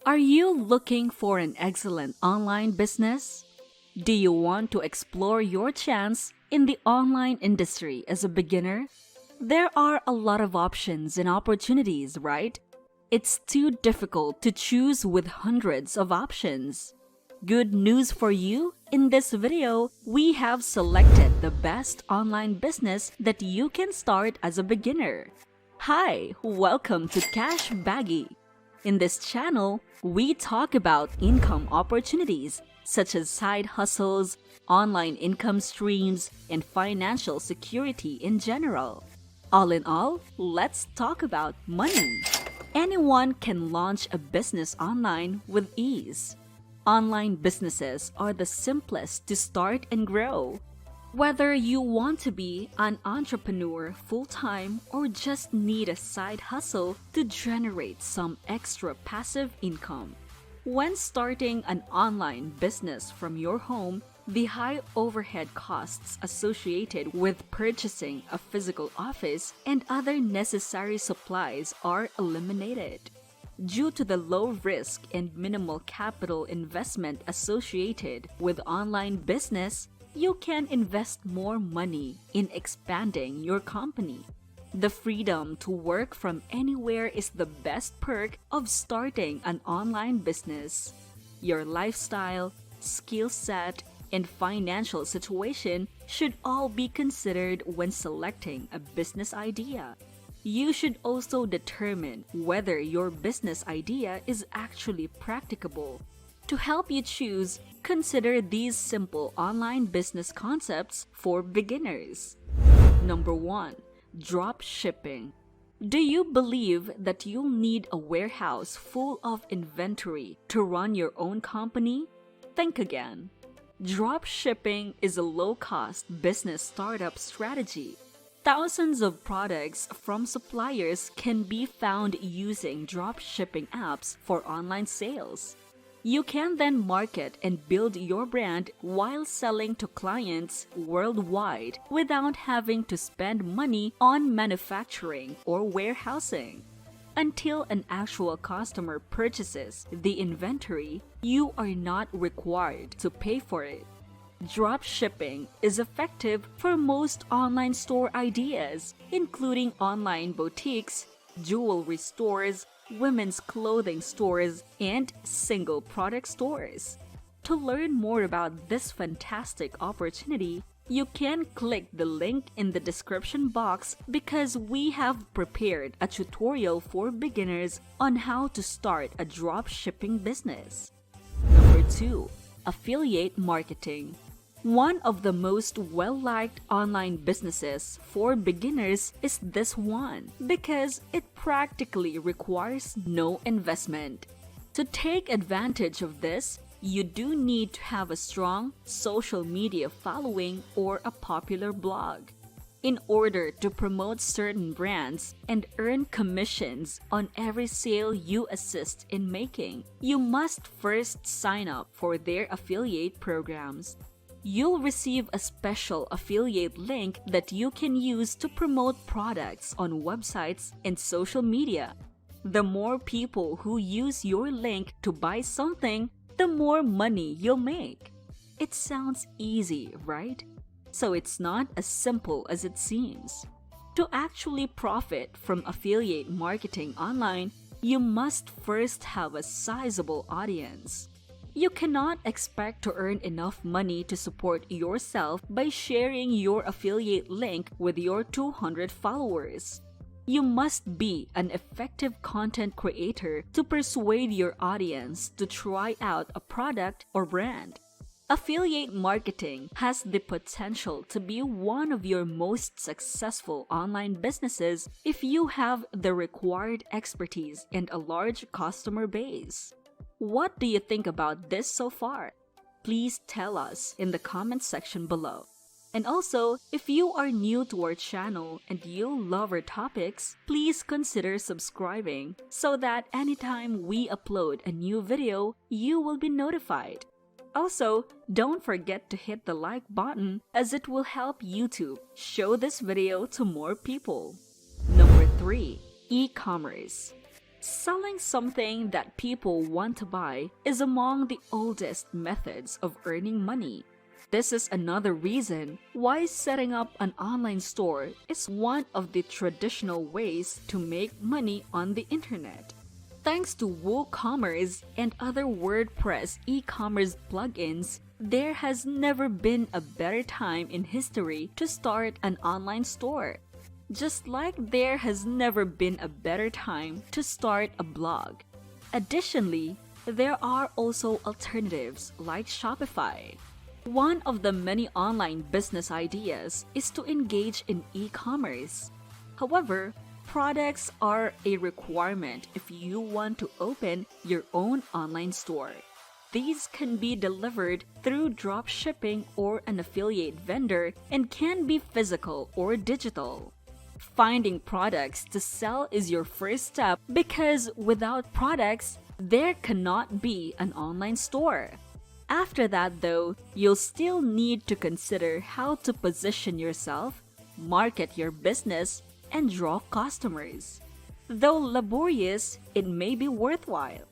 Are you looking for an excellent online business? Do you want to explore your chance in the online industry as a beginner? There are a lot of options and opportunities, right? It's too difficult to choose with hundreds of options. Good news for you, in this video, we have selected the best online business that you can start as a beginner. Hi, welcome to Cash Baggy. In this channel, we talk about income opportunities such as side hustles, online income streams, and financial security in general. All in all, let's talk about money. Anyone can launch a business online with ease. Online businesses are the simplest to start and grow. Whether you want to be an entrepreneur full-time or just need a side hustle to generate some extra passive income. When starting an online business from your home, the high overhead costs associated with purchasing a physical office and other necessary supplies are eliminated. Due to the low risk and minimal capital investment associated with online business, you can invest more money in expanding your company. The freedom to work from anywhere is the best perk of starting an online business. Your lifestyle, skill set, and financial situation should all be considered when selecting a business idea. You should also determine whether your business idea is actually practicable. To help you choose, consider these simple online business concepts for beginners. Number 1. Dropshipping. Do you believe that you'll need a warehouse full of inventory to run your own company? Think again. Dropshipping is a low-cost business startup strategy. Thousands of products from suppliers can be found using dropshipping apps for online sales. You can then market and build your brand while selling to clients worldwide without having to spend money on manufacturing or warehousing. Until an actual customer purchases the inventory, you are not required to pay for it. Dropshipping is effective for most online store ideas, including online boutiques, jewelry stores, women's clothing stores, and single product stores. To learn more about this fantastic opportunity, you can click the link in the description box because we have prepared a tutorial for beginners on how to start a dropshipping business. Number 2. Affiliate marketing. One of the most well-liked online businesses for beginners is this one because it practically requires no investment. To take advantage of this, you do need to have a strong social media following or a popular blog. In order to promote certain brands and earn commissions on every sale you assist in making, you must first sign up for their affiliate programs. You'll receive a special affiliate link that you can use to promote products on websites and social media. The more people who use your link to buy something, the more money you'll make. It sounds easy, right? So it's not as simple as it seems. To actually profit from affiliate marketing online, you must first have a sizable audience. You cannot expect to earn enough money to support yourself by sharing your affiliate link with your 200 followers. You must be an effective content creator to persuade your audience to try out a product or brand. Affiliate marketing has the potential to be one of your most successful online businesses if you have the required expertise and a large customer base. What do you think about this so far? Please tell us in the comment section below. And also, if you are new to our channel and you love our topics, please consider subscribing so that anytime we upload a new video, you will be notified. Also, don't forget to hit the like button as it will help YouTube show this video to more people. Number 3. E-commerce. Selling something that people want to buy is among the oldest methods of earning money. This is another reason why setting up an online store is one of the traditional ways to make money on the internet. Thanks to WooCommerce and other WordPress e-commerce plugins, there has never been a better time in history to start an online store. Just like there has never been a better time to start a blog. Additionally, there are also alternatives like Shopify. One of the many online business ideas is to engage in e-commerce. However, products are a requirement if you want to open your own online store. These can be delivered through dropshipping or an affiliate vendor and can be physical or digital. Finding products to sell is your first step because without products, there cannot be an online store. After that, though, you'll still need to consider how to position yourself, market your business, and draw customers. Though laborious, it may be worthwhile.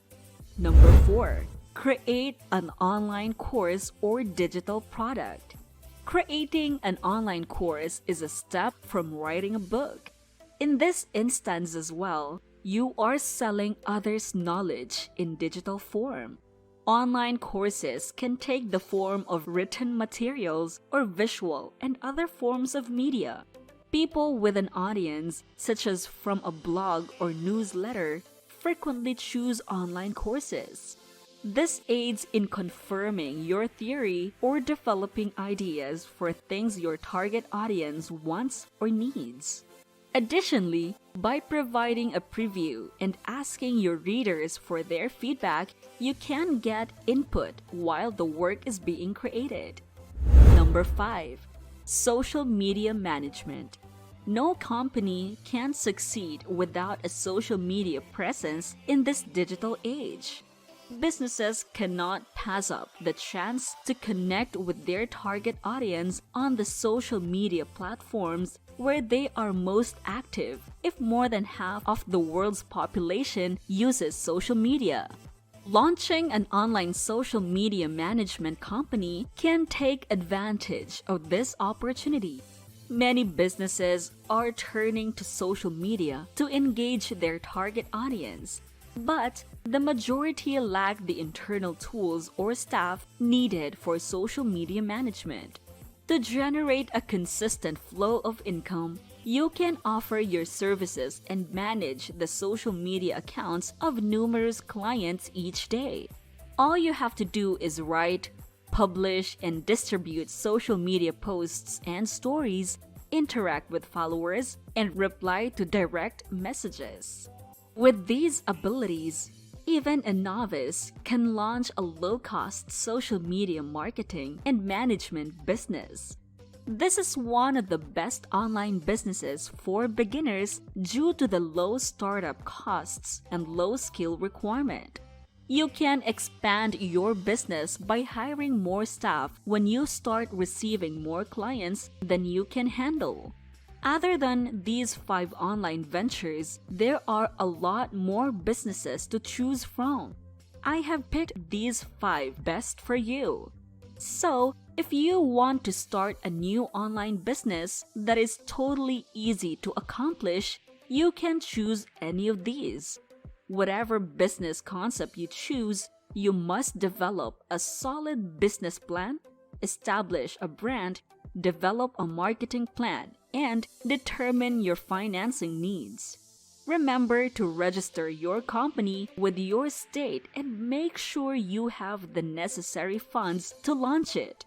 Number 4. Create an online course or digital product. Creating an online course is a step from writing a book. In this instance as well, you are selling others' knowledge in digital form. Online courses can take the form of written materials or visual and other forms of media. People with an audience, such as from a blog or newsletter, frequently choose online courses. This aids in confirming your theory or developing ideas for things your target audience wants or needs. Additionally, by providing a preview and asking your readers for their feedback, you can get input while the work is being created. Number 5. Social media management. No company can succeed without a social media presence in this digital age. Businesses cannot pass up the chance to connect with their target audience on the social media platforms where they are most active, if more than half of the world's population uses social media. Launching an online social media management company can take advantage of this opportunity. Many businesses are turning to social media to engage their target audience. But the majority lack the internal tools or staff needed for social media management. To generate a consistent flow of income, you can offer your services and manage the social media accounts of numerous clients each day. All you have to do is write, publish, and distribute social media posts and stories, interact with followers, and reply to direct messages. With these abilities, even a novice can launch a low-cost social media marketing and management business. This is one of the best online businesses for beginners due to the low startup costs and low skill requirement. You can expand your business by hiring more staff when you start receiving more clients than you can handle. Other than these 5 online ventures, there are a lot more businesses to choose from. I have picked these 5 best for you. So, if you want to start a new online business that is totally easy to accomplish, you can choose any of these. Whatever business concept you choose, you must develop a solid business plan, establish a brand, develop a marketing plan, and determine your financing needs. Remember to register your company with your state and make sure you have the necessary funds to launch it.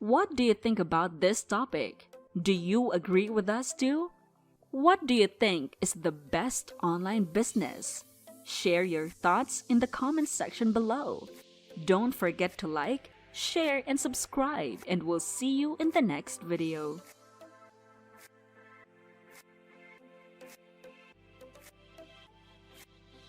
What do you think about this topic? Do you agree with us too? What do you think is the best online business? Share your thoughts in the comments section below. Don't forget to like, share, and subscribe, and we'll see you in the next video.